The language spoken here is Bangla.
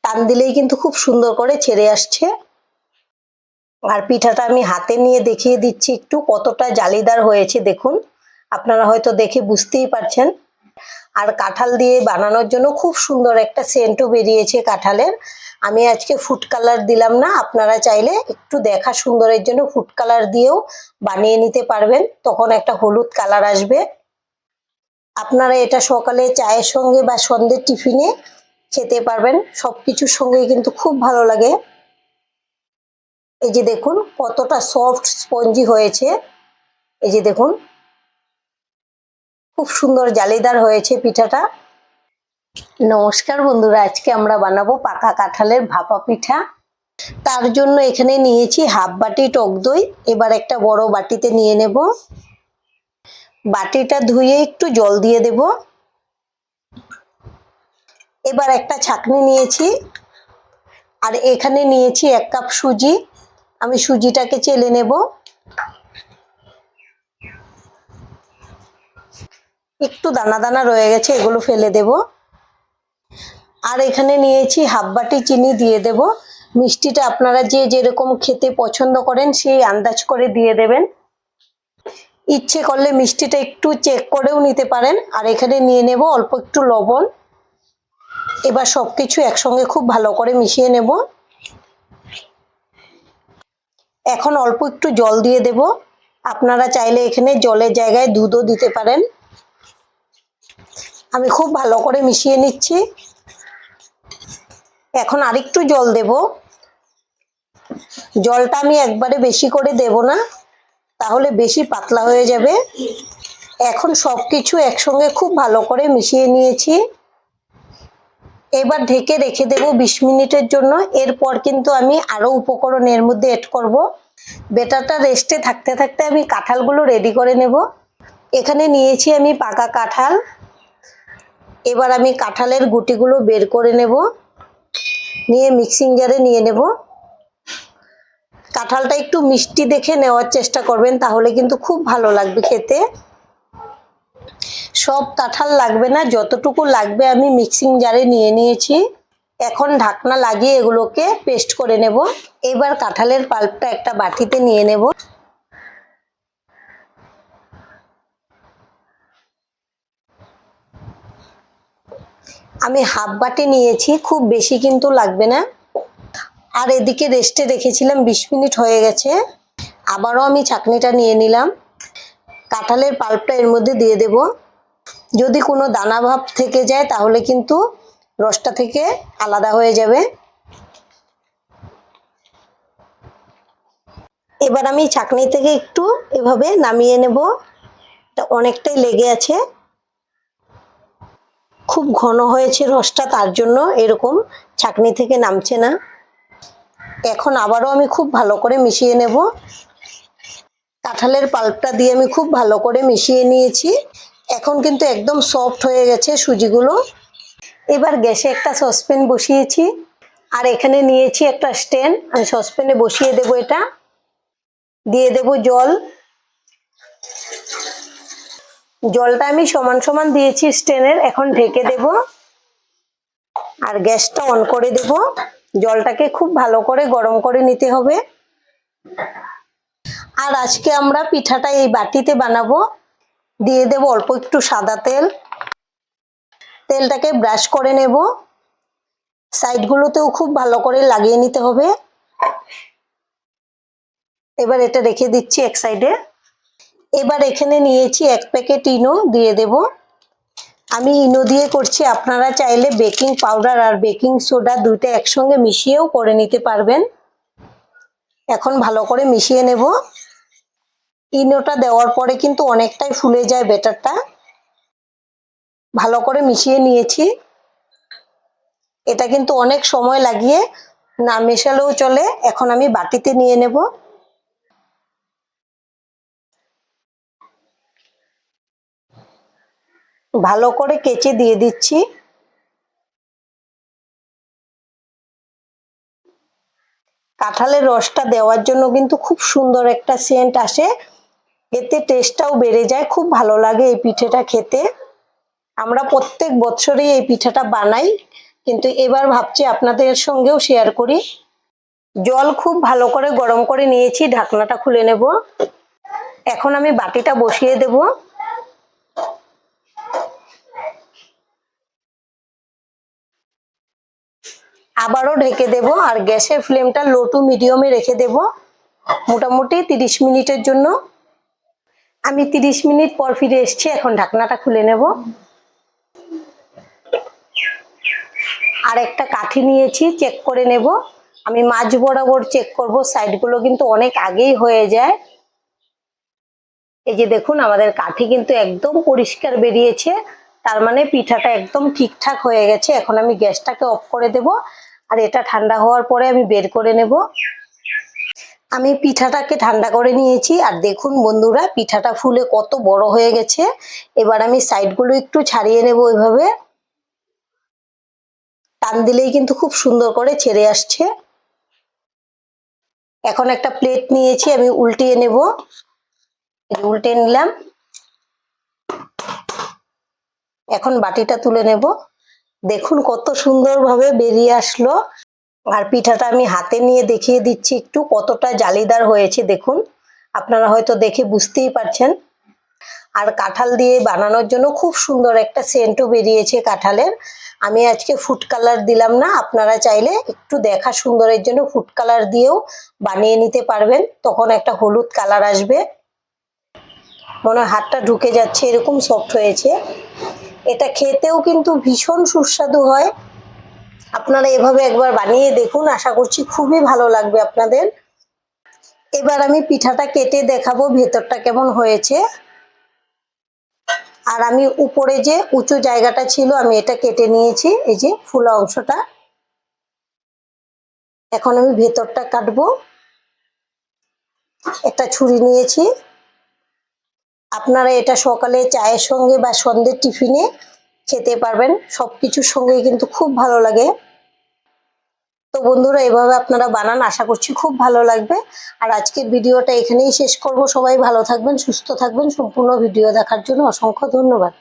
টান দিলেই কিন্তু খুব সুন্দর করে ছেড়ে আসছে। আর পিঠাটা আমি হাতে নিয়ে দেখিয়ে দিচ্ছি একটু কতটা জালিদার হয়েছে দেখুন, আপনারা হয়তো দেখে বুঝতেই পারছেন। আর কাঁঠাল দিয়ে বানানোর জন্য খুব সুন্দর একটা সেন্টও বেরিয়েছে কাঁঠালের। আমি আজকে ফুড কালার দিলাম না, আপনারা চাইলে একটু দেখা সুন্দরের জন্য ফুড কালার দিয়েও বানিয়ে নিতে পারবেন, তখন একটা হলুদ কালার আসবে। আপনারা এটা সকালে চায়ের সঙ্গে বা সন্ধ্যের টিফিনে খেতে পারবেন, সবকিছুর সঙ্গেই কিন্তু খুব ভালো লাগে। এই যে দেখুন কতটা সফট স্পঞ্জি হয়েছে, এই যে দেখুন খুব সুন্দর জালিদার হয়েছে পিঠাটা। নমস্কার বন্ধুরা, আজকে আমরা বানাবো পাকা কাঁঠালের ভাপা পিঠা। তার জন্য এখানে নিয়েছি হাফ বাটি টক দই। এবার একটা বড় বাটিতে নিয়ে নেব, বাটিটা ধুয়ে একটু জল দিয়ে দেব। এবার একটা ছাঁকনি নিয়েছি, আর এখানে নিয়েছি 1 কাপ সুজি। আমি সুজিটাকে চেলে নেব। একটু দানা দানা রয়ে গেছে, এগুলো ফেলে দেব। আর এখানে নিয়েছি হাফ বাটি চিনি দিয়ে দেব। মিষ্টিটা আপনারা যে যেরকম খেতে পছন্দ করেন সেই আন্দাজ করে দিয়ে দেবেন। ইচ্ছে করলে মিষ্টিটা একটু চেক করেও নিতে পারেন। আর এখানে নিয়ে নেব অল্প একটু লবণ। এবার সবকিছু একসঙ্গে খুব ভালো করে মিশিয়ে নেব। এখন অল্প একটু জল দিয়ে দেব। আপনারা চাইলে এখানে জলের জায়গায় দুধও দিতে পারেন। আমি খুব ভালো করে মিশিয়ে নিচ্ছি। এখন আরেকটু জল দেব। জলটা আমি একবারে বেশি করে দেব না, তাহলে বেশি পাতলা হয়ে যাবে। এখন সবকিছু একসঙ্গে খুব ভালো করে মিশিয়ে নিয়েছি। এবার ঢেকে রেখে দেব 20 মিনিটের জন্য। এরপর কিন্তু আমি আরো উপকরণ এর মধ্যে এড করব। বেটারটা রেস্টে থাকতে থাকতে আমি কাঁঠালগুলো রেডি করে নেব। এখানে নিয়েছি আমি পাকা কাঁঠাল। এবার আমি কাঁঠালের গুটিগুলো বের করে নেব, নিয়ে মিক্সিং জারে নিয়ে নেব। কাঁঠালটা একটু মিষ্টি দেখে নেওয়ার চেষ্টা করবেন, তাহলে কিন্তু খুব ভালো লাগবে খেতে। সব কাঁঠাল লাগবে না, যতটুকু লাগবে আমি মিক্সিং জারে নিয়ে নিয়েছি। এখন ঢাকনা লাগিয়ে এগুলোকে পেস্ট করে নেব। এবার কাঁঠালের পাল্পটা একটা বাটিতে নিয়ে নেব। আমি হাফ বাটি নিয়েছি, খুব বেশি কিন্তু লাগবে না। আর এদিকে রেস্টে রেখেছিলাম 20 মিনিট হয়ে গেছে। আবারও আমি ছাঁকনিটা নিয়ে নিলাম, কাঁঠালের পাল্পটা এর মধ্যে দিয়ে দেব। যদি কোনো দানা ভাব থেকে যায় তাহলে কিন্তু রসটা থেকে আলাদা হয়ে যাবে। এবার আমি ছাঁকনি থেকে একটু এভাবে নামিয়ে নেব। এটা অনেকটাই লেগে আছে, খুব ঘন হয়েছে রসটা, তার জন্য এরকম ছাঁকনি থেকে নামছে না। এখন আবারও আমি খুব ভালো করে মিশিয়ে নেব। কাঁঠালের পাল্পটা দিয়ে আমি খুব ভালো করে মিশিয়ে নিয়েছি। এখন কিন্তু একদম সফট হয়ে গেছে সুজিগুলো। এবার গ্যাসে একটা সসপ্যান বসিয়েছি, আর এখানে নিয়েছি একটা স্ট্যান্ড। আমি সসপ্যানে বসিয়ে দেব, এটা দিয়ে দেব জল। জলটা আমি সমান সমান দিয়েছি স্ট্যান্ডের। এখন ঢেকে দেব আর গ্যাসটা অন করে দেব। জলটাকে খুব ভালো করে গরম করে নিতে হবে। আর আজকে আমরা পিঠাটা এই বাটিতে বানাবো। দিয়ে দেব অল্প একটু সাদা তেল। তেলটাকে ব্রাশ করে নেব, সাইডগুলোতেও খুব ভালো করে লাগিয়ে নিতে হবে। এবার এটা রেখে দিচ্ছি এক সাইডে। এবার এখানে নিয়েছি 1 প্যাকেট ইনো, দিয়ে দেব। আমি ইনো দিয়ে করছি, আপনারা চাইলে বেকিং পাউডার আর বেকিং সোডা দুইটা একসঙ্গে মিশিয়েও করে নিতে পারবেন। এখন ভালো করে মিশিয়ে নেব। ইনোটা দেওয়ার পরে কিন্তু অনেকটাই ফুলে যায় ব্যাটারটা। ভালো করে মিশিয়ে নিয়েছি। এটা কিন্তু অনেক সময় লাগিয়ে না মেশালেও চলে। এখন আমি বাটিতে নিয়ে নেব। ভালো করে কেচে দিয়ে দিচ্ছি। কাঁঠালের রসটা দেওয়ার জন্য কিন্তু খুব সুন্দর একটা সেন্ট আসে, এতে টেস্টটাও বেড়ে যায়। খুব ভালো লাগে এই পিঠেটা খেতে। আমরা প্রত্যেক বছরই এই পিঠাটা বানাই, কিন্তু এবার ভাবছি আপনাদের সঙ্গেও শেয়ার করি। জল খুব ভালো করে গরম করে নিয়েছি, ঢাকনাটা খুলে নেব। এখন আমি বাটিটা বসিয়ে দেব। আবারও ঢেকে দেব আর গ্যাসের ফ্লেমটা লো টু মিডিয়ামে রেখে দেব মোটামুটি 30 মিনিটের জন্য। আমি 30 মিনিট পর ফিরে এসেছি, এখন ঢাকনাটা খুলে নেব। আর একটা কাঠি নিয়েছি, চেক করে নেব। আমি মাঝ বরাবর চেক করব, সাইডগুলো কিন্তু অনেক আগেই হয়ে যায়। এই যে দেখুন আমাদের কাঠি কিন্তু একদম পরিষ্কার বেরিয়েছে, তার মানে পিঠাটা একদম ঠিকঠাক হয়ে গেছে। এখন আমি গ্যাসটাকে অফ করে দেব আর এটা ঠান্ডা হওয়ার পরে আমি বের করে নেব। আমি পিঠাটাকে ঠান্ডা করে নিয়েছি আর দেখুন বন্ধুরা পিঠাটা ফুলে কত বড় হয়ে গেছে। এবার আমি সাইডগুলো একটু ছাড়িয়ে নেব, এইভাবে টান দিলেই কিন্তু খুব সুন্দর করে ছেড়ে আসছে। এখন একটা প্লেট নিয়েছি, আমি উল্টিয়ে নেব। উল্টে নিলাম। এখন বাটিটা তুলে নেব। দেখুন কত সুন্দরভাবে বেরিয়ে আসলো। আর পিঠাটা আমি হাতে নিয়ে দেখিয়ে দিচ্ছি একটু কতটা জালিদার হয়েছে। দেখুন আপনারা হয়তো দেখে বুঝতেই পারছেন। আর কাঁঠাল দিয়ে বানানোর জন্য খুব সুন্দর একটা সেন্টও বেরিয়েছে কাঁঠালের। আমি আজকে ফুড কালার দিলাম না, আপনারা চাইলে একটু দেখা সুন্দরের জন্য ফুড কালার দিয়েও বানিয়ে নিতে পারবেন, তখন একটা হলুদ কালার আসবে। মনে হয় হাতটা ঢুকে যাচ্ছে, এরকম সফট হয়েছে। এটা খেতেও কিন্তু ভীষণ সুস্বাদু হয়। আপনারা এভাবে একবার বানিয়ে দেখুন, আশা করছি খুবই ভালো লাগবে আপনাদের। এবার আমি পিঠাটা কেটে দেখাবো ভেতরটা কেমন হয়েছে। আর আমি উপরে যে উঁচু জায়গাটা ছিল আমি এটা কেটে নিয়েছি, এই যে ফুলা অংশটা। এখন আমি ভেতরটা কাটবো। একটা ছুরি নিয়েছি। আপনারা এটা সকালে চায়ের সঙ্গে বা সন্ধ্যের টিফিনে খেতে পারবেন, সবকিছুর সঙ্গে কিন্তু খুব ভালো লাগে। তো বন্ধুরা এভাবে আপনারা বানান, আশা করছি খুব ভালো লাগবে। আর আজকের ভিডিওটা এখানেই শেষ করব। সবাই ভালো থাকবেন, সুস্থ থাকবেন। সম্পূর্ণ ভিডিও দেখার জন্য অসংখ্য ধন্যবাদ।